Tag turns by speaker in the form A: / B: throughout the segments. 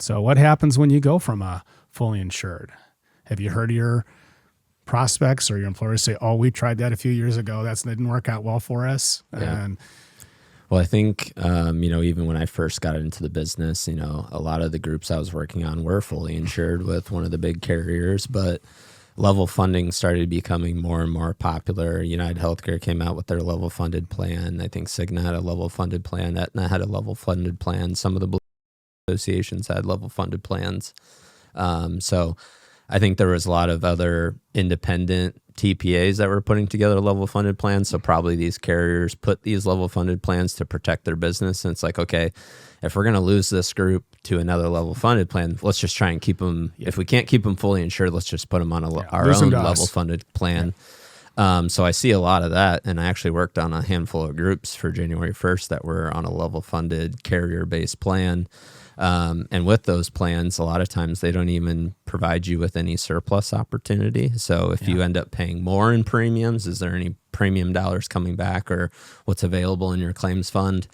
A: So what happens when you go from a fully insured? Have you heard your prospects or your employers say, "Oh, we tried that a few years ago. That didn't work out well for us"?
B: Yeah.
A: And
B: well, I think, even when I first got into the business, a lot of the groups I was working on were fully insured with one of the big carriers, but level funding started becoming more and more popular. United Healthcare came out with their level funded plan. I think Cigna had a level funded plan. Aetna had a level funded plan. Some of the Blue associations had level funded plans. So I think there was a lot of other independent TPAs that were putting together level funded plans. So probably these carriers put these level funded plans to protect their business. And it's like, okay, if we're going to lose this group to another level funded plan, let's just try and keep them. If we can't keep them fully insured, let's just put them on our own level funded plan. So I see a lot of that. And I actually worked on a handful of groups for January 1st that were on a level funded carrier based plan. And with those plans, a lot of times they don't even provide you with any surplus opportunity. So if you end up paying more in premiums, is there any premium dollars coming back or what's available in your claims fund?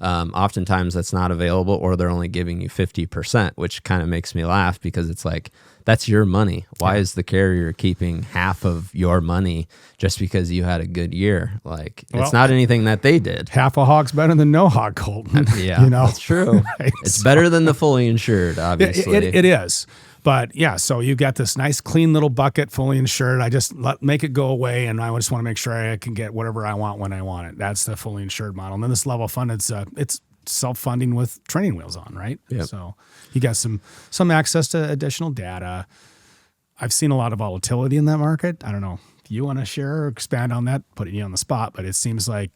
B: Oftentimes that's not available, or they're only giving you 50%, which kind of makes me laugh because it's like, that's your money. Why is the carrier keeping half of your money just because you had a good year? Like, it's not anything that they did.
A: Half a hog's better than no hog, Colton.
B: Yeah, that's true. Right? It's better than the fully insured, obviously.
A: It is. But yeah, so you've got this nice clean little bucket, fully insured. I just make it go away, and I just want to make sure I can get whatever I want when I want it. That's the fully insured model. And then this level funded, it's self-funding with training wheels on, right?
B: Yep.
A: So you got some access to additional data. I've seen a lot of volatility in that market. I don't know if you want to share or expand on that, putting you on the spot, but it seems like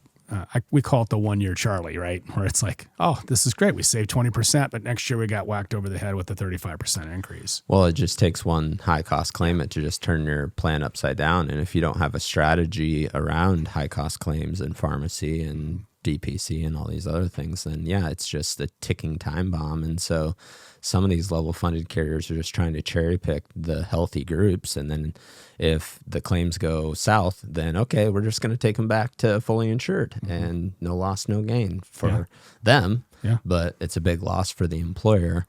A: we call it the 1 year Charlie, right? Where it's like, oh, this is great. We saved 20%, but next year we got whacked over the head with a 35% increase.
B: Well, it just takes one high cost claimant to just turn your plan upside down. And if you don't have a strategy around high cost claims and pharmacy and DPC and all these other things, then it's just a ticking time bomb. And so some of these level funded carriers are just trying to cherry pick the healthy groups. And then if the claims go south, then okay, we're just going to take them back to fully insured and no loss, no gain for them. Yeah. But it's a big loss for the employer.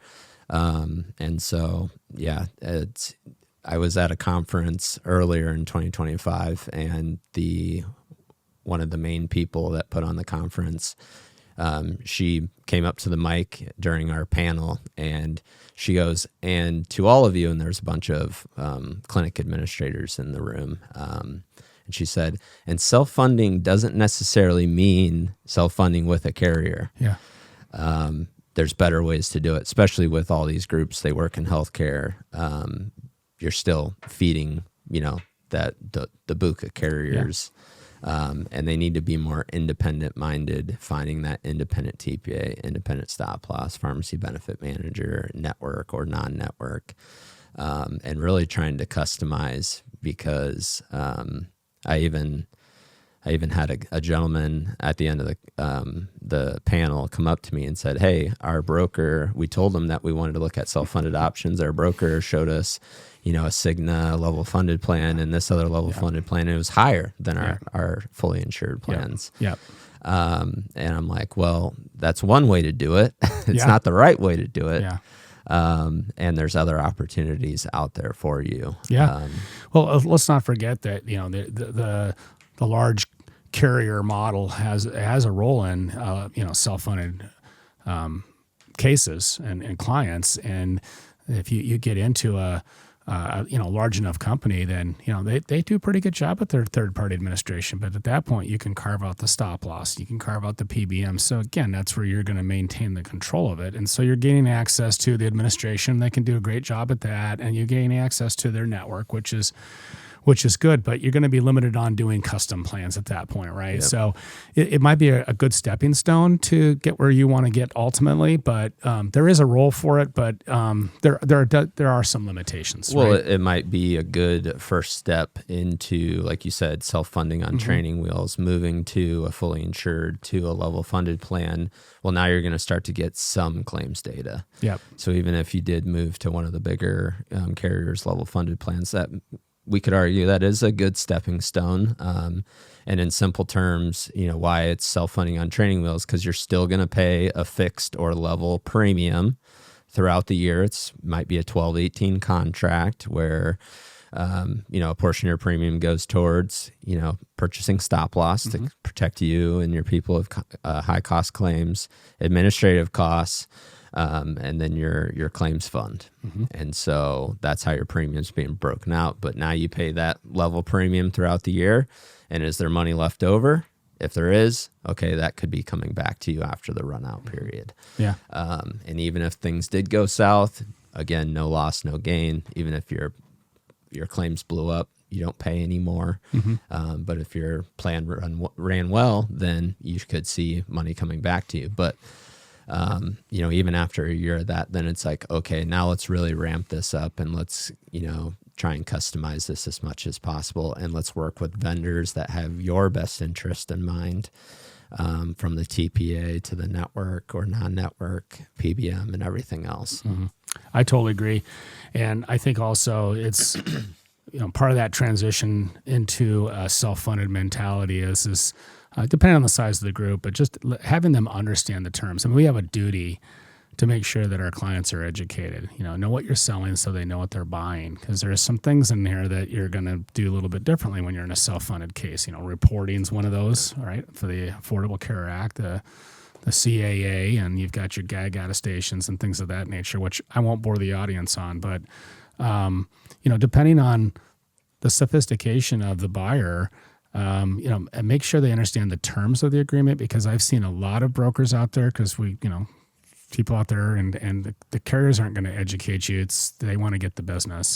B: And so, I was at a conference earlier in 2025 and one of the main people that put on the conference, she came up to the mic during our panel and she goes, and to all of you, and there's a bunch of clinic administrators in the room, and she said, and self-funding doesn't necessarily mean self-funding with a carrier.
A: Yeah.
B: There's better ways to do it, especially with all these groups. They work in healthcare. You're still feeding, that the BUCA carriers. Yeah. And they need to be more independent minded, finding that independent TPA, independent stop loss, pharmacy benefit manager, network or non-network, and really trying to customize because I even had a gentleman at the end of the panel come up to me and said, hey, our broker, we told him that we wanted to look at self-funded options. Our broker showed us, a Cigna level funded plan and this other level funded plan. It was higher than our fully insured plans.
A: Yep.
B: And I'm like, well, that's one way to do it. It's not the right way to do it. Yeah. And there's other opportunities out there for you.
A: Yeah. Well, let's not forget that, the large carrier model has a role in self-funded cases and clients, and if you get into a large enough company, then they do a pretty good job at their third-party administration. But at that point, you can carve out the stop loss, you can carve out the PBM. So again, that's where you're going to maintain the control of it, and so you're gaining access to the administration. They can do a great job at that, and you gain access to their network, which is good, but you're going to be limited on doing custom plans at that point, right? Yep. So it might be a good stepping stone to get where you want to get ultimately, but there is a role for it, but there are some limitations.
B: Well,
A: right?
B: It might be a good first step into, like you said, self-funding on training wheels, moving to a fully insured to a level funded plan. Well, now you're going to start to get some claims data.
A: Yep.
B: So even if you did move to one of the bigger carriers level funded plans, that we could argue that is a good stepping stone. And in simple terms, why it's self-funding on training wheels, because you're still going to pay a fixed or level premium throughout the year, it's might be a 12-18 contract where, a portion of your premium goes towards, purchasing stop loss to protect you and your people of high cost claims, administrative costs, and then your claims fund. And so that's how your premium's being broken out. But now you pay that level premium throughout the year. And is there money left over? If there is, okay, that could be coming back to you after the run out period.
A: Yeah.
B: And even if things did go south, again, no loss, no gain. Even if your claims blew up, you don't pay anymore. But if your plan ran well, then you could see money coming back to you. But even after a year of that, then it's like, okay, now let's really ramp this up and let's, try and customize this as much as possible. And let's work with vendors that have your best interest in mind, from the TPA to the network or non-network, PBM and everything else.
A: I totally agree. And I think also it's, part of that transition into a self-funded mentality is depending on the size of the group, but just having them understand the terms. I mean, we have a duty to make sure that our clients are educated, know what you're selling so they know what they're buying. Because there are some things in there that you're going to do a little bit differently when you're in a self-funded case. Reporting's one of those, right? For the Affordable Care Act, the CAA, and you've got your gag attestations and things of that nature, which I won't bore the audience on. But, depending on the sophistication of the buyer, and make sure they understand the terms of the agreement, because I've seen a lot of brokers out there, because people out there and the carriers aren't going to educate you. They want to get the business.